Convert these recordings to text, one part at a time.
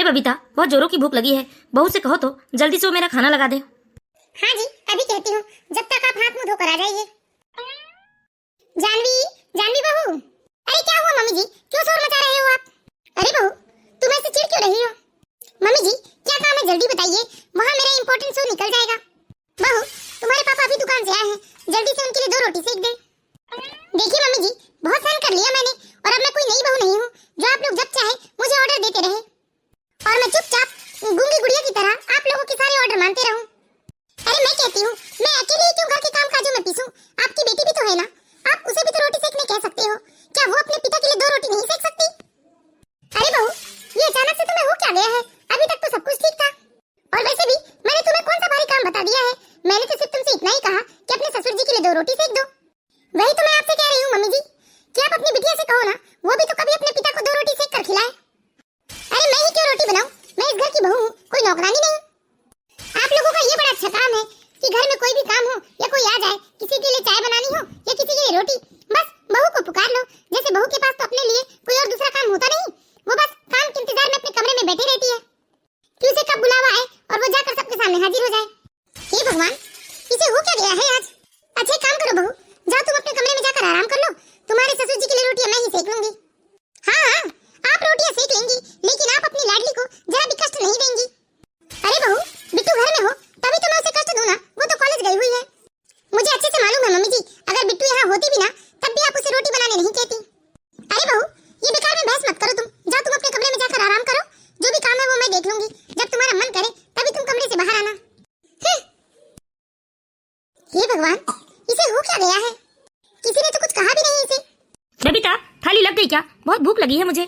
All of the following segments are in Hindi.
बबीता, बहुत जोरों की भूख लगी है। बहू से कहो तो जल्दी से वो मेरा खाना लगा दे। हाँ जी, अभी कहती हूँ, जब तक आप हाथ मुंह धोकर आ जाइए। जानवी, जानवी बहू। अरे क्या हुआ मम्मी जी, क्यों शोर मचा रहे हो आप? अरे बहू, तुम ऐसे चिढ़ क्यों रही हो? मम्मी जी, क्या काम है जल्दी बताइए, वहाँ मेरा इम्पोर्टेंट शो निकल जाएगा। बहू, तुम्हारे पापा अभी दुकान से आए हैं, जल्दी से उनके लिए 2 रोटी सेक दे। देखिए मम्मी जी, बहुत सहन कर लिया मैंने, और अब मैं कोई नई बहू नहीं हूँ जो आप लोग जब चाहे मुझे ऑर्डर देते रहे और मैं चुपचाप गूंगी गुड़िया की तरह आप लोगों के सारे ऑर्डर मानते रहूं। अरे मैं कहती हूँ, मैं अकेली क्यों घर के काम काजों में पीसूं? आपकी बेटी भी तो है ना, आप उसे भी तो रोटी सेकने कह सकते हो। क्या वो अपने पिता के लिए 2 रोटी नहीं सेक सकती? अरे बहू, ये अचानक से तुम्हें हो क्या गया है? अभी तक तो सब कुछ ठीक था। और वैसे भी मैंने तुम्हें कौन सा भारी काम बता दिया है? मैंने तो सिर्फ तुमसे इतना ही कहा कि अपने ससुर जी के लिए 2 रोटी सेक दो। वही तो मैं आपसे कह रही हूँ मम्मी जी, कि आप अपनी बिटिया से कहो ना, वो भी तो कभी अपने पिता को 2 रोटी सेक कर खिलाए। अरे मैं ही क्यों रोटी बनाऊं? मैं इस घर की बहू हूँ, कोई नौकरानी नहीं। आप लोगों का ये बड़ा अच्छा काम है कि घर में कोई भी काम हो या कोई आ जाए, किसी के लिए चाय बनानी हो या किसी के लिए रोटी, बस बहू को पुकार लो। जैसे बहू के पास तो अपने लिए कोई और दूसरा काम होता नहीं, वो बस काम के इंतजार में अपने कमरे में बैठी रहती है कि उसे कब बुलावा आए और वो जाकर सबके सामने हाजिर हो जाए। हे भगवान, इसे हो क्या गया है आज? अच्छा काम करो बहू, जाओ तुम अपने कमरे में जाकर आराम कर लो, तुम्हारे ससुर जी के लिए रोटियां मैं ही सेक लूंगी। हाँ, आप रोटियां सेक लेंगी, लेकिन आप अपनी लाडली को जरा भी कष्ट नहीं देंगी। अरे बहू, बिट्टू घर में हो तभी तो मैं उसे कष्ट दूं ना, वो तो कॉलेज गई हुई है। मुझे अच्छे से मालूम है मम्मी जी, अगर बिट्टू यहाँ होती भी ना तब भी आप उसे रोटी बनाने नहीं कहती। अरे बहू, ये बेकार में बहस मत करो, तुम जाओ, तुम अपने कमरे में जाकर आराम करो, जो भी काम है वो मैं देख लूंगी। जब तुम्हारा मन करे तभी तुम कमरे से बाहर आना। हे भगवान, इसे हो क्या गया है? किसी ने तो कुछ कहा भी नहीं इसे। बबीता, थाली लग गई क्या? बहुत भूख लगी है मुझे।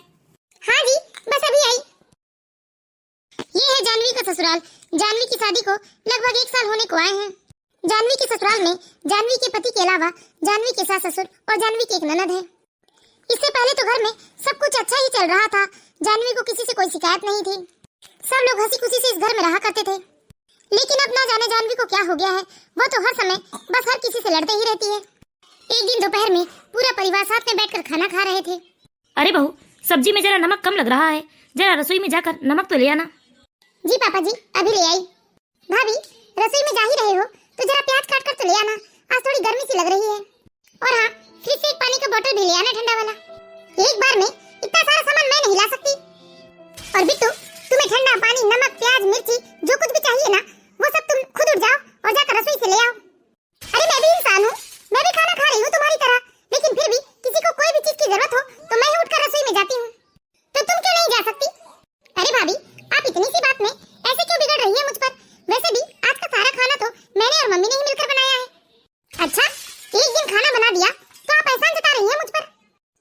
हाँ जी, बस अभी आई। ये है जानवी का ससुराल। जानवी की शादी को लगभग 1 साल होने को आए हैं। जानवी के ससुराल में जानवी के पति के अलावा जानवी के सास ससुर और जानवी की एक ननद है। इससे पहले तो घर में सब कुछ अच्छा ही चल रहा था, जानवी को किसी से कोई शिकायत नहीं थी, सब लोग हंसी खुशी से इस घर में रहा करते थे। लेकिन अब ना जाने जानवी को क्या हो गया है, वो तो हर समय बस हर किसी से लड़ते ही रहती है। एक दिन दोपहर में पूरा परिवार साथ में बैठकर खाना खा रहे थे। अरे बहू, सब्जी में जरा नमक कम लग रहा है, जरा रसोई में जाकर नमक तो ले आना। जी पापा जी, अभी ले आई। भाभी, रसोई में जा ही रहे हो तो जरा प्याज काट कर तो ले आना, आज थोड़ी गर्मी सी लग रही है। और हाँ, फ्रिज से एक पानी का बोतल भी ले आना, ठंडा वाला। एक बार में इतना सारा सामान मैं नहीं ला सकती। और बिट्टू, तुम्हें ठंडा पानी, नमक, प्याज, मिर्ची जो कुछ भी चाहिए ना, वो सब तुम खुद उठ जाओ और जाकर रसोई से ले आओ। अरे मैं भी इंसान हूँ, मैं भी खाना खा रही हूँ तुम्हारी तरह, लेकिन फिर भी किसी को कोई भी चीज की जरूरत हो तो मैं ही उठकर रसोई में जाती हूँ, तो तुम क्यों नहीं जा सकती? अरे भाभी, आप इतनी सी बात में ऐसे क्यों बिगड़ रही है मुझ पर? वैसे भी आज का सारा खाना तो मैंने और मम्मी ने ही मिलकर बनाया है। अच्छा, एक दिन खाना बना दिया तो आप एहसान जता रही हैं मुझ पर?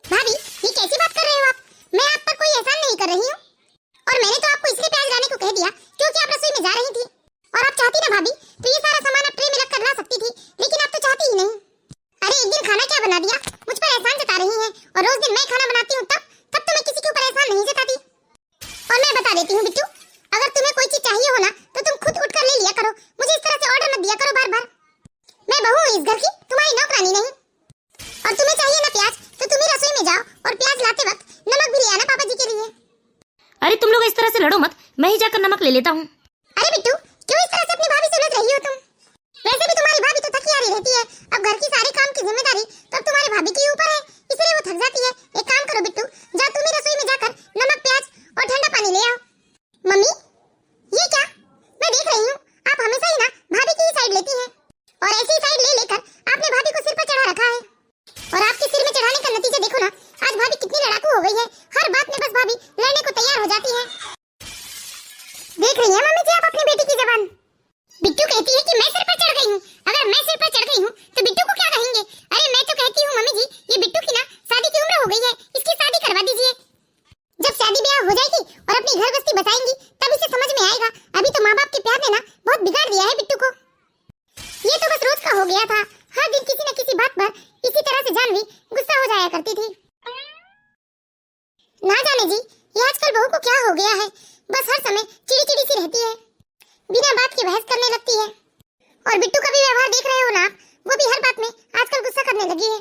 भाभी, ये कैसी बात कर रहे हो आप? मैं आप पर कोई एहसान नहीं कर रही हूँ, और मैंने तो आपको इसलिए प्याज लाने को कह दिया क्योंकि आप रसोई में जा रही थी, और आप चाहती ना भाभी तो ये सारा सामान आप ट्रे में रखकर ला सकती थी, लेकिन आप तो चाहती ही नहीं। अरे एक दिन खाना क्या बना दिया, मुझ पर एहसान जता रही हैं, और रोज दिन मैं खाना बनाती हूँ तब तो मैं किसी के ऊपर एहसान नहीं जताती। और मैं बता देती हूँ बिट्टू, अगर तुम्हें कोई चीज चाहिए हो ना तो तुम खुद उठकर ले लिया करो, मुझे इस तरह से ऑर्डर मत दिया करो बार बार। मैं बहू हूँ इस घर की, तुम्हारी नौकरानी नहीं। और तुम्हें चाहिए ना प्याज तो तुम ही रसोई में जाओ और प्याज लाते वक्त नमक भी ले आना पापा जी के लिए। अरे तुम लोग इस तरह से लड़ो मत, मैं ही जाकर नमक ले लेता हूँ। अरे बिट्टू, क्यों इस तरह से अपनी भाभी से लड़ रही हो तुम? वैसे भी तुम्हारी भाभी तो थकी रहती है, अब घर की सारे काम की जिम्मेदारी तो अब तुम्हारी भाभी के ऊपर है, इसलिए वो थक जाती है। एक काम करो बिट्टू, जा तुम ही रसोई में जाकर नमक, प्याज और ठंडा पानी ले आओ। मम्मी, ये क्या? मैं देख रही हूँ आप हमेशा ही ना भाभी की ही साइड लेती हैं, और ऐसी साइड ले लेकर आपने भाभी को सिर पर चढ़ा रखा है। और आपके सिर में चढ़ाने का नतीजा देखो ना, आज भाभी कितनी लड़ाकू हो गई है, हर बात में बस भाभी लड़ने को तैयार हो जाती है। देख रही है मम्मी जी आप अपनी बेटी की जबान? बिट्टू कहती है कि मैं सिर पर चढ़ गई हूँ, अगर मैं सिर पर चढ़ गई हूँ तो बिट्टू को क्या कहेंगे? अरे मैं तो कहती हूँ मम्मी जी, ये बिट्टू की ना शादी की उम्र हो गई है, इसकी शादी करवा दीजिए। जब शादी ब्याह हो जाएगी और अपनी घर बस्ती बसाएंगी तब इसे समझ में आएगा, अभी तो माँ बाप के प्यार ने ना बहुत बिगाड़ दिया है बिट्टू को। ये तो बस रोज का हो गया था, हर दिन किसी न किसी बात पर इसी तरह से जानवी गुस्सा हो जाया करती थी। ना जाने जी, ये आजकल बहू को क्या हो गया है, बस हर समय चिड़ी सी रहती है, बिना बात के बहस करने लगती है। और बिट्टू का भी व्यवहार देख रहे हो ना आप, वो भी हर बात में आजकल गुस्सा करने लगी है।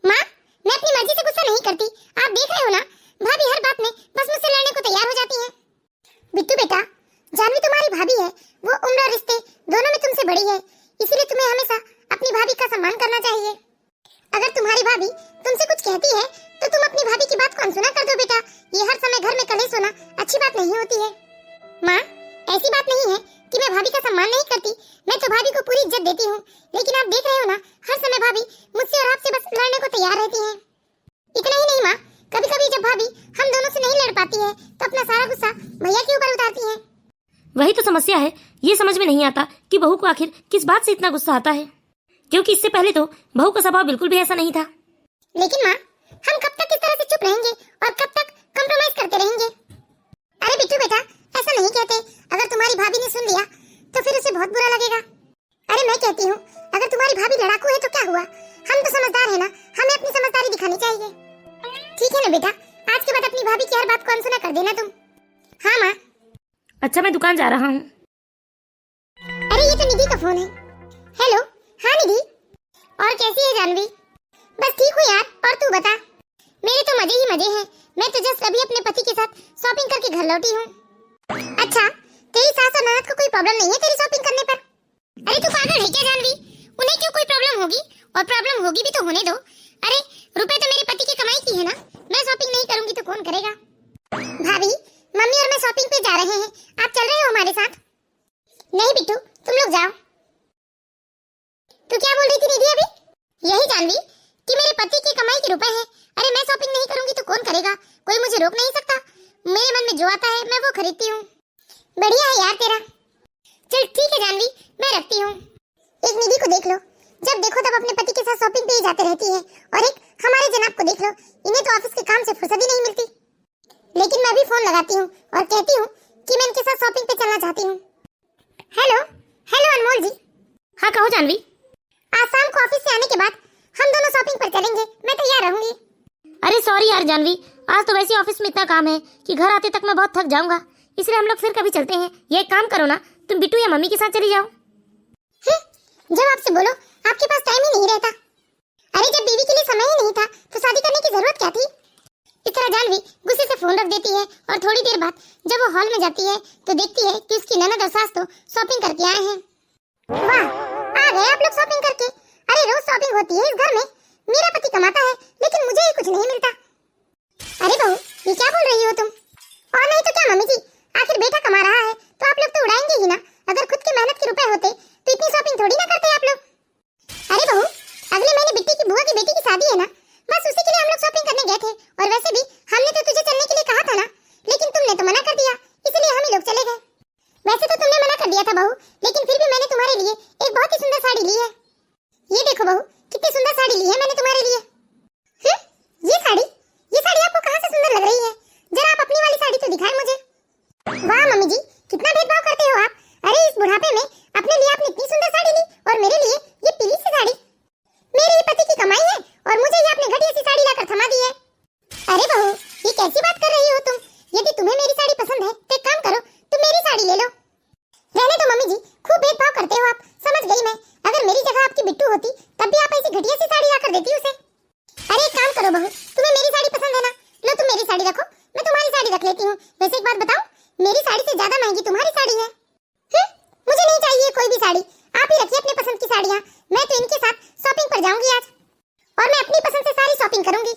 माँ, मैं अपनी मर्जी से गुस्सा नहीं करती, आप देख रहे हो ना, भाभी हर बात में बस मुझसे लड़ने को तैयार हो जाती है। भाभी है वो उम्र और रिश्ते दोनों में तुमसे बड़ी है, इसीलिए तुम्हें हमेशा अपनी भाभी का सम्मान करना चाहिए। अगर तुम्हारी भाभी तुमसे कुछ कहती है तो तुम अपनी भाभी की बात को अनसुना कर दो बेटा। ये हर समय घर में कलेश होना अच्छी बात नहीं होती है। माँ, ऐसी बात नहीं है कि मैं भाभी का सम्मान नहीं करती, मैं तो भाभी को पूरी इज्जत देती हूँ, लेकिन आप देख रहे हो ना, हर समय भाभी मुझसे और आपसे बस लड़ने को तैयार रहती है। इतना ही नहीं माँ, कभी कभी जब भाभी हम दोनों से नहीं लड़ पाती है तो अपना सारा गुस्सा भैया के ऊपर उतारती है। वही तो समस्या है, ये समझ में नहीं आता कि बहू को आखिर किस बात से इतना गुस्सा आता है, क्योंकि इससे पहले तो बहू का स्वभाव बिल्कुल भी ऐसा नहीं था। लेकिन माँ, हम कब तक इस तरह से चुप रहेंगे और कब तक कॉम्प्रोमाइज करते रहेंगे? अरे बिट्टू बेटा, ऐसा नहीं कहते। अगर तुम्हारी भाभी ने सुन लिया तो फिर उसे बहुत बुरा लगेगा। अरे मैं कहती हूँ, अगर तुम्हारी भाभी लड़ाकू है तो क्या हुआ, हम तो समझदार है ना, हमें अपनी समझदारी दिखानी चाहिए। ठीक है ना बेटा, आज के बाद अपनी भाभी की हर बात को अनसुना कर देना तुम। हाँ माँ। अच्छा, मैं दुकान जा रहा हूँ। अरे ये तो निधि का फोन है। हेलो, हाँ निधि, और कैसी है जानवी? बस ठीक हूँ यार, और तू बता? मेरे तो मजे ही मजे हैं। मैं तो जस्ट अभी अपने पति के साथ शॉपिंग करके घर लौटी हूँ। अच्छा, तेरी सास और ननद को कोई प्रॉब्लम नहीं है तेरी शॉपिंग करने पर? अरे तू पागल है क्या जानवी? उन्हें क्यों कोई प्रॉब्लम होगी, और प्रॉब्लम होगी भी तो होने दो। अरे रुपए तो मेरे पति की कमाई की है ना, मैं शॉपिंग नहीं करूंगी तो कौन करेगा? भाभी, मम्मी और मैं शॉपिंग पे जा रहे हैं, आप चल रहे हो हमारे साथ? नहीं बिट्टू, तुम लोग जाओ। तू क्या बोल रही थी निधि अभी? यही जानवी कि मेरे पति की कमाई के रुपए हैं। अरे मैं शॉपिंग नहीं करूंगी तो कौन करेगा? कोई मुझे रोक नहीं सकता। मेरे मन में जो आता है मैं वो खरीदती हूँ। बढ़िया है यार तेरा। चल ठीक है जानवी, मैं रखती हूँ। एक निधि को देख लो, जब देखो तब अपने पति के साथ शॉपिंग पे ही जाते रहती है, और एक हमारे जनाब को देख लो, इन्हें तो ऑफिस के काम से फुर्सत ही नहीं मिलती। लेकिन मैं भी फोन लगाती हूँ और कहती हूँ कि मैं इनके साथ शॉपिंग पे चलना चाहती हूँ। हेलो, हेलो अनमोल जी। हाँ कहो जानवी। आज शाम को ऑफिस से आने के बाद हम दोनों शॉपिंग पर चलेंगे, मैं तैयार रहूंगी। अरे सॉरी यार जानवी, आज तो वैसे ऑफिस में इतना काम है कि घर आते तक मैं बहुत थक जाऊंगा, इसलिए हम लोग फिर कभी चलते हैं। ये एक काम करो ना, तुम बिट्टू या मम्मी के साथ चली जाओ। जब आपसे बोलो आपके पास टाइम ही नहीं रहता। अरे जब बीवी के लिए समय ही नहीं था तो शादी करने की जरूरत क्या थी? इस तरह जानवी गुस्से से फोन रख देती है, और थोड़ी देर बाद जब वो हॉल में जाती है तो देखती है कि उसकी ननद और सास तो शॉपिंग करके आए हैं। वाह, आ गए आप लोग शॉपिंग करके। अरे रोज शॉपिंग होती है इस घर में, मेरा पति कमाता है लेकिन मुझे ही कुछ नहीं मिलता। अरे बहू, ये क्या बोल रही हो तुम? और नहीं तो क्या मम्मी जी, आखिर बेटा कमा रहा है तो आप लोग तो उड़ाएंगे ही ना। अगर खुद के मेहनत के रुपए होते तो इतनी शॉपिंग थोड़ी ना करते आप लोग। अरे बहू, अगले महीने बिट्टी की बुआ की बेटी की शादी है ना, बस उसी के लिए हम लोग शॉपिंग करने गए थे। और वैसे भी हमने तो तुझे चलने के लिए कहा था ना, लेकिन तुमने तो मना कर दिया, इसलिए हम ही लोग चले गए। वैसे तो तुमने मना कर दिया था बहू, लेकिन फिर भी मैंने तुम्हारे लिए एक बहुत ही सुंदर साड़ी ली है। ये देखो बहू, कितनी सुंदर साड़ी ली है मैंने तुम्हारे लिए। ये साड़ी आपको कहाँ से सुंदर लग रही है? जरा आप अपनी वाली साड़ी तो दिखाएं मुझे। वाह मम्मी जी, कितना भेदभाव करते हो आप। अरे इस बुढ़ापे में अपने लिए आपने इतनी सुंदर साड़ी ली, और मेरे लिए ये पीली सी साड़ी। मेरे ही पति की कमाई है और मुझे ये आपने घटिया सी साड़ी लाकर थमा दी है। अरे बहू, ये कैसी बात कर रही हो तुम? यदि तुम्हें मेरी साड़ी पसंद है तो एक काम करो, तुम मेरी साड़ी ले लो। रहने दो मम्मी जी, खूब भेदभाव करते हो आप, समझ गई मैं। अगर मेरी जगह आपकी बिट्टू होती तब भी आप ऐसी घटिया सी साड़ी लाकर देती उसे। अरे एक काम करो बहू, तुम्हें मेरी साड़ी पसंद है ना, लो तुम मेरी साड़ी रखो, मैं तुम्हारी साड़ी रख लेती हूँ। वैसे एक बात बताऊं, मेरी साड़ी से ज्यादा महंगी तुम्हारी साड़ी है। मुझे नहीं चाहिए कोई भी साड़ी, आप ही रखिए अपने पसंद की साड़ियाँ। मैं तो इनके साथ शॉपिंग पर जाऊंगी आज, और मैं अपनी पसंद से सारी शॉपिंग करूंगी।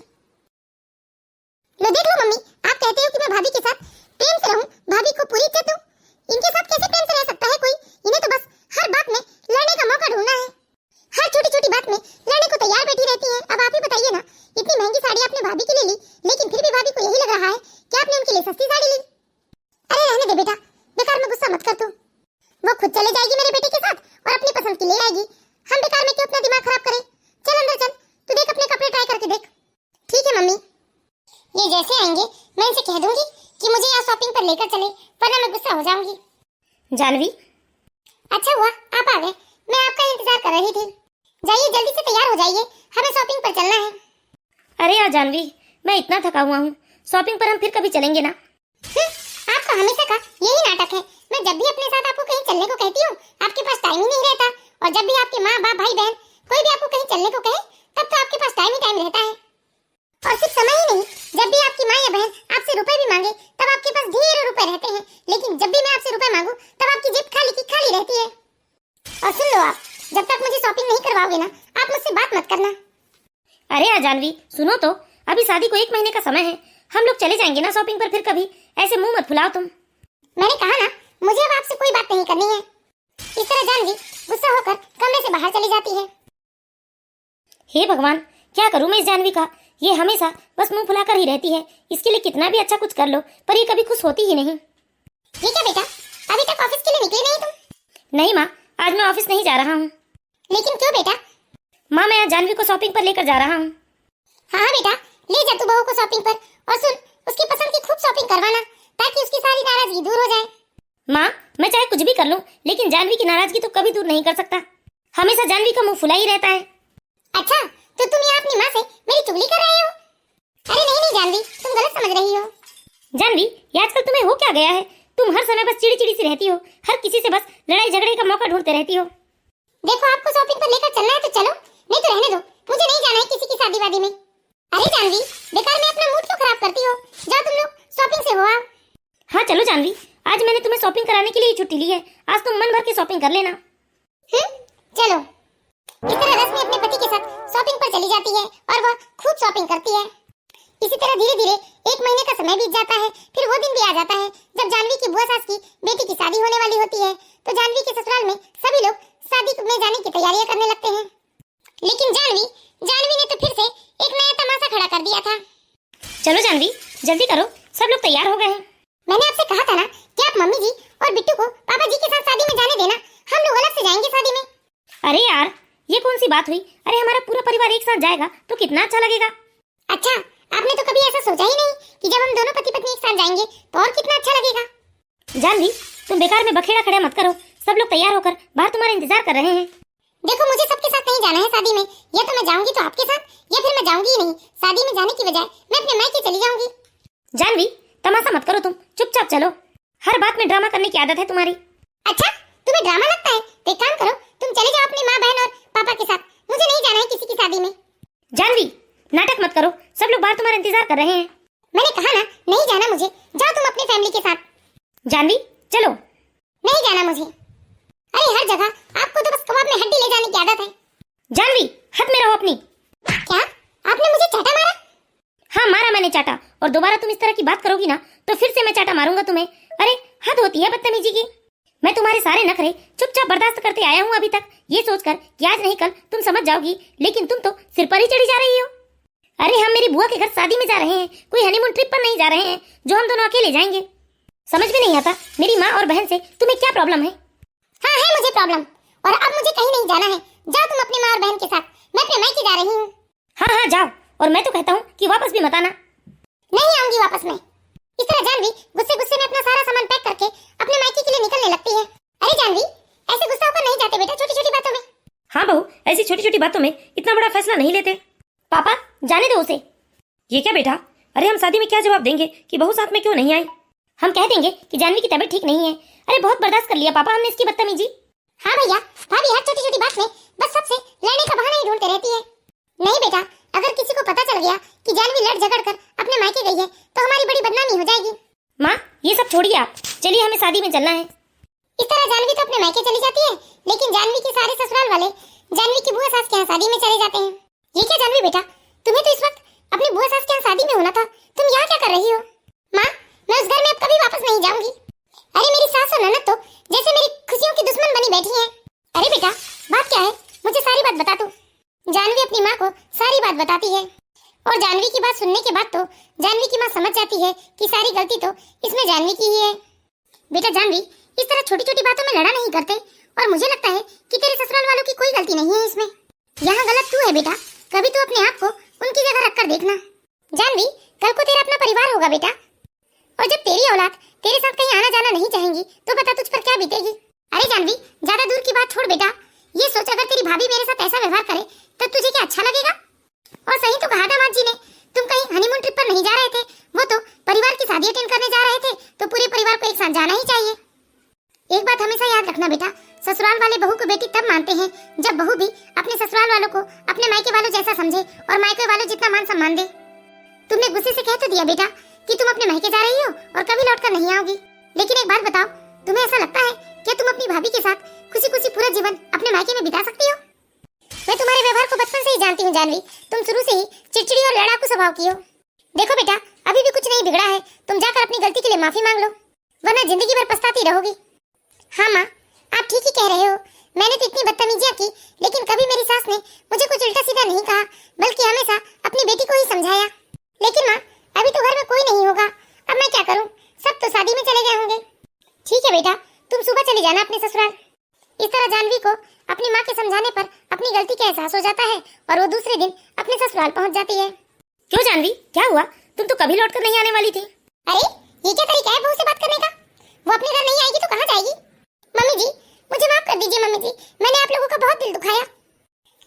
लो देख लो मम्मी, आप कहते हो कि मैं भाभी के साथ प्रेम से रहूं, भाभी को पूरी इज्जत दूं। इनके साथ कैसे प्रेम से रह सकता है कोई? इन्हें तो बस हर बात में लड़ने का मौका ढूंढना है, हर छोटी छोटी बात में लड़ने को तैयार बैठी रहती है। अब आप ही बताइए ना, इतनी महंगी साड़ी आपने भाभी के लिए ली, लेकिन फिर भी भाभी को यही लग रहा है कि आपने उनके लिए सस्ती साड़ी ली। अरे रहने दे बेटा, बेकार में गुस्सा मत कर तू। वो खुद चले जाएगी मेरे बेटे के साथ और अपनी पसंद की ले आएगी, हम बेकार में क्यों अपना दिमाग खराब करें। चल अंदर चल, तू देख अपने कपड़े ट्राई करके देख। ठीक है मम्मी। ये जैसे आएंगे मैं इनसे कह दूंगी कि मुझे यहाँ शॉपिंग पर लेकर चले, वरना मैं गुस्सा हो जाऊंगी। जानवी, अच्छा हुआ आप आ गए, मैं आपका इंतजार कर रही थी। जाइए जल्दी से तैयार हो जाइए, हमें शॉपिंग पर चलना है। अरे यार जानवी, मैं इतना थका हुआ हूँ, शॉपिंग पर हम फिर कभी चलेंगे ना। आपका हमेशा का यही नाटक है। मैं जब भी अपने साथ आपको कहीं चलने को कहती हूँ, आपके पास टाइम ही नहीं रहता, और जब भी आपके माँ बाप भाई बहन कोई भी आपको कहीं चलने को कहे, तब तो आपके पास टाइम ही टाइम रहता है। और सिर्फ समय ही नहीं, जब भी आपकी माँ या बहन आपसे रुपए भी मांगे तब आपके पास ढेरों रुपए रहते हैं, लेकिन जब भी मैं आपसे रुपए मांगू तब आपकी जेब ही रहती है। और सुन लो, आप जब तक मुझे शॉपिंग नहीं करवाओगे ना, आप मुझसे बात मत करना। अरे यार जानवी सुनो तो, अभी शादी को 1 महीने का समय है, हम लोग चले जाएंगे ना शॉपिंग पर, फिर कभी ऐसे मुंह मत फुलाओ तुम। मैंने कहा ना, मुझे अब आपसे कोई बात नहीं करनी है। इस तरह जानवी गुस्सा होकर कमरे से बाहर चली जाती है। हे भगवान, क्या करूं मैं इस जानवी का, ये हमेशा बस मुंह फुलाकर ही रहती है। इसके लिए कितना भी अच्छा कुछ कर लो, पर ये कभी खुश होती ही नहीं। ये क्या बेटा, अभी तक ऑफिस के लिए निकले नहीं तुम? नहीं माँ, आज मैं ऑफिस नहीं जा रहा हूँ। लेकिन क्यों बेटा? माँ, मैं आज जानवी को शॉपिंग पर लेकर जा रहा हूँ। हाँ बेटा, ले जा तू बहू को शॉपिंग पर, और सुन, उसकी पसंद की खूब शॉपिंग करवाना, ताकि उसकी सारी नाराजगी दूर हो जाए। माँ, मैं चाहे कुछ भी कर लूँ, लेकिन जानवी की नाराजगी तो कभी दूर नहीं कर सकता। हमेशा जानवी का मुंह फुला ही रहता है। अच्छा, तो तुम यहाँ अपनी माँ से मेरी चुगली कर रहे हो? अरे नहीं नहीं जानवी, तुम गलत समझ रही हो। जानवी, ये आजकल तुम्हें हो क्या गया है? तुम हर समय बस चिड़ी चिड़ी सी रहती हो, हर किसी से बस लड़ाई झगड़े का मौका ढूंढते रहती हो। देखो, आपको शॉपिंग पर लेकर चलना है तो चलो, नहीं तो रहने दो, मुझे नहीं जाना है किसी की शादी वादी में। अरे जानवी, बेकार में अपना मूड क्यों खराब करती हो? जाओ तुम लोग शॉपिंग से हो आओ। हाँ चलो जानवी, आज मैंने तुम्हें शॉपिंग कराने के लिए छुट्टी ली है, आज तुम मन भर के शॉपिंग कर लेना। चलो। इस तरह रश्मि अपने पति के साथ शॉपिंग पर चली जाती है और वह खूब शॉपिंग करती है। इसी तरह धीरे धीरे 1 महीने का समय बीत जाता है। फिर वो दिन भी आ जाता है जब जानवी की बुआ सास की बेटी की शादी होने वाली होती है। तो जानवी के ससुराल में सभी लोग शादी में जाने की तैयारियां करने लगते हैं। लेकिन जानवी ने तो फिर से एक नया तमाशा खड़ा कर दिया था। चलो जानवी, जल्दी करो, सब लोग तैयार हो गए हैं। मैंने आपसे कहा था ना कि आप मम्मी जी और बिट्टू को पापा जी के साथ शादी में जाने देना, हम लोग अलग से जाएंगे शादी में। अरे यार, ये कौन सी बात हुई? अरे हमारा पूरा परिवार एक साथ जाएगा तो कितना अच्छा लगेगा। अच्छा, आपने तो कभी ऐसा सोचा ही नहीं कि जब हम दोनों पति पत्नी एक साथ जाएंगे तो और कितना अच्छा लगेगा। जानवी, तुम बेकार में बखेड़ा खड़ा मत करो, सब लोग तैयार होकर बाहर तुम्हारा इंतजार कर रहे हैं। देखो, मुझे सबके साथ नहीं जाना है शादी में, या तो मैं जाऊंगी तो आपके साथ, या फिर मैं जाऊंगी ही नहीं। शादी में जाने की बजाय मैं अपने मायके चली जाऊंगी। जानवी, तमाशा मत करो, तुम चुपचाप चलो, हर बात में ड्रामा करने की आदत है तुम्हारी। अच्छा, तुम्हें ड्रामा लगता है? तो एक काम करो, तुम चले जाओ अपनी माँ बहन और पापा के साथ, मुझे नहीं जाना है किसी की शादी में। जानवी, नाटक मत करो, सब लोग बाहर तुम्हारा इंतजार कर रहे हैं। मैंने कहा ना, नहीं जाना मुझे, जाओ तुम अपनी फैमिली के साथ। जानवी चलो। नहीं जाना मुझे। अरे हर जगह आपको तो बस कबाब में हड्डी ले जाने की आदत है। जानवी, हाथ में रहो अपनी। क्या आपने मुझे चाटा मारा? हाँ मारा मैंने चाटा, और दोबारा तुम इस तरह की बात करोगी ना तो फिर से मैं चाटा मारूंगा तुम्हें। अरे हद होती है बदतमीजी की। मैं तुम्हारे सारे नखरे चुपचाप बर्दाश्त करते आया हूँ अभी तक, ये सोचकर कि आज नहीं कल तुम समझ जाओगी, लेकिन तुम तो सिर पर ही चढ़ी जा रही हो। अरे हम मेरी बुआ के घर शादी में जा रहे हैं, कोई हनीमून ट्रिप पर नहीं जा रहे हैं जो हम दोनों अकेले जाएंगे। समझ में नहीं आता मेरी माँ और बहन से तुम्हें क्या प्रॉब्लम है? हाँ है मुझे प्रॉब्लम, और अब मुझे कहीं नहीं जाना है। जाओ तुम अपनी माँ और बहन के साथ, मैं अपने मायके जा रही हूँ। हाँ हाँ जाओ, और मैं तो कहता हूँ कि वापस भी मत आना। नहीं आऊंगी वापस मैं। इस तरह जानवी गुस्से गुस्से में अपना सारा सामान पैक करके अपने मायके के लिए निकलने लगती है। अरे जानवी, ऐसे गुस्सा होकर नहीं जाते बेटा छोटी छोटी बातों में। हाँ बहू, ऐसी छोटी छोटी बातों में इतना बड़ा फैसला नहीं लेते। पापा जाने दो उसे। ये क्या बेटा? अरे हम शादी में क्या जवाब देंगे कि बहू साथ में क्यों नहीं आई? हम कह देंगे कि जानवी की तबीयत ठीक नहीं है। अरे बहुत बर्दाश्त कर लिया पापा हमने इसकी बदतमीजी। हाँ भैया, भाभी हर छोटी छोटी बात में बस सबसे लड़ने का बहाना ही ढूंढते रहती है। नहीं बेटा, अगर किसी को पता चल गया कि जानवी लड़ झगड़ कर अपने मायके गई है तो हमारी बड़ी बदनामी हो जाएगी। माँ ये सब छोड़िए आप, चलिए हमें शादी में चलना है। इस तरह जानवी तो अपने मायके चली जाती है, लेकिन जानवी के सारे ससुराल वाले जानवी की बुआ सास के यहाँ शादी में चले जाते हैं। ये क्या जानवी बेटा, तुम्हें तो इस वक्त अपनी बुआ सास के यहाँ शादी में होना था, तुम यहाँ क्या कर रही हो? माँ, मैं उस घर में अब कभी वापस नहीं जाऊंगी। अरे मेरी सास और ननद तो जैसे मेरी खुशियों की दुश्मन बनी बैठी हैं। अरे बेटा बात क्या है, मुझे सारी बात बता दो। जानवी अपनी माँ को सारी बात बताती है, और जानवी की बात सुनने के बाद तो जानवी की माँ समझ जाती है कि सारी गलती तो इसमें जानवी की ही है। बेटा जानवी, इस तरह छोटी छोटी बातों में लड़ा नहीं करते, और मुझे लगता है कि तेरे ससुराल वालों की कोई गलती नहीं है इसमें। यहाँ गलत तू है बेटा, कभी तो अपने आप को उनकी जगह रखकर देखना। जानवी, कल को तेरा अपना परिवार होगा बेटा, और जब तेरी औलाद तेरे साथ कहीं आना जाना नहीं चाहेंगी तो बता तुझ पर क्या बीतेगी। अरे जानवी, ज्यादा दूर की बात छोड़ बेटा, ये सोच अगर तेरी भाभी मेरे साथ ऐसा व्यवहार करे तो तुझे क्या अच्छा लगेगा? और सही तो कहा दामाद जी ने, तुम कहीं हनीमून ट्रिप पर नहीं जा रहे थे, वो तो परिवार की शादी अटेंड करने जा रहे थे, तो पूरे परिवार को एक साथ जाना ही चाहिए। एक बात हमेशा याद रखना बेटा, ससुराल वाले बहू को बेटी तब मानते हैं जब बहू भी अपने ससुराल वालों को अपने मायके वालों जैसा समझे और मायके वालों जितना मान सम्मान दे। तुमने गुस्से से कह तो दिया बेटा कि तुम अपने मायके जा रही हो और कभी लौटकर नहीं आओगी, लेकिन एक बात बताओ, तुम्हें ऐसा लगता है क्या तुम अपनी भाभी के साथ खुशी खुशी पूरा जीवन अपने मायके में बिता सकती हो? मैं तुम्हारे व्यवहार को बचपन से ही जानती हूँ जानवी, तुम शुरू से ही चिड़चिड़ी और लड़ाकू स्वभाव की हो। देखो बेटा, अभी भी कुछ नहीं बिगड़ा है, तुम जाकर अपनी गलती के लिए माफी मांग लो, वरना जिंदगी भर पछताती रहोगी। हाँ माँ, आप ठीक ही कह रहे हो, मैंने तो इतनी बदतमीजियां की, लेकिन कभी मेरी सास ने मुझे कुछ उल्टा सीधा नहीं कहा, बल्कि हमेशा अपनी बेटी को ही समझाया। लेकिन माँ, अभी तो घर में कोई नहीं होगा, अब मैं क्या करूँ? सब तो शादी में चले गए होंगे। ठीक है बेटा, तुम सुबह चली जाना अपने ससुराल। इस तरह जानवी को अपनी माँ के समझाने पर अपनी गलती का एहसास हो जाता है और वो दूसरे दिन अपने ससुराल पहुँच जाती है। क्यों जानवी, क्या हुआ? तुम तो कभी लौट कर नहीं आने वाली थी। अरे ये क्या तरीका है बहू से बात करने का? वो अपने घर नहीं आएगी तो कहाँ जाएगी? मम्मी जी, मुझे माफ कर दीजिए मम्मी जी, मैंने आप लोगों का बहुत दिल दुखाया,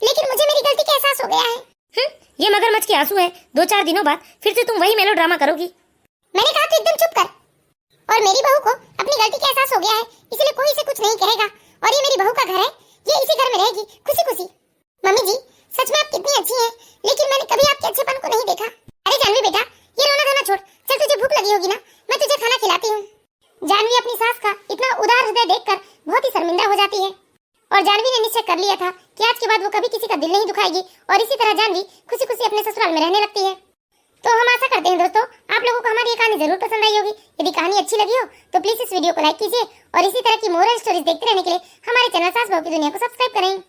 लेकिन मुझे मेरी गलती का एहसास हो गया है। ये मगरमच्छ के आंसू है, 2-4 दिनों बाद फिर से तुम वही मेलोड्रामा करोगी। मैंने कहा तो एकदम चुप कर। और मेरी बहू को अपनी गलती का एहसास हो गया है, इसलिए कोई इसे कुछ नहीं कहेगा, और ये मेरी बहू का घर है, ये इसी घर में रहेगी खुशी खुशी। मम्मी जी, सच में आप कितनी अच्छी हैं, लेकिन मैंने कभी आपके अच्छेपन को नहीं देखा। अरे जानवी बेटा, ये रोना धोना छोड़, चल तुझे भूख लगी होगी ना, मैं तुझे खाना खिलाती हूँ। जानवी अपनी सास का इतना उदार हृदय देखकर बहुत ही शर्मिंदा हो जाती है, और जानवी ने निश्चय कर लिया था कि आज के बाद वो कभी किसी का दिल नहीं दुखाएगी, और इसी तरह जानवी खुशी खुशी अपने ससुराल में रहने लगती है। तो हम आशा करते हैं दोस्तों, आप लोगों को हमारी ये कहानी जरूर पसंद आई होगी। यदि कहानी अच्छी लगी हो तो प्लीज इस वीडियो को लाइक कीजिए, और इसी तरह की मोरल स्टोरीज देखते रहने के लिए हमारे चैनल सास बहू की दुनिया को सब्सक्राइब करें।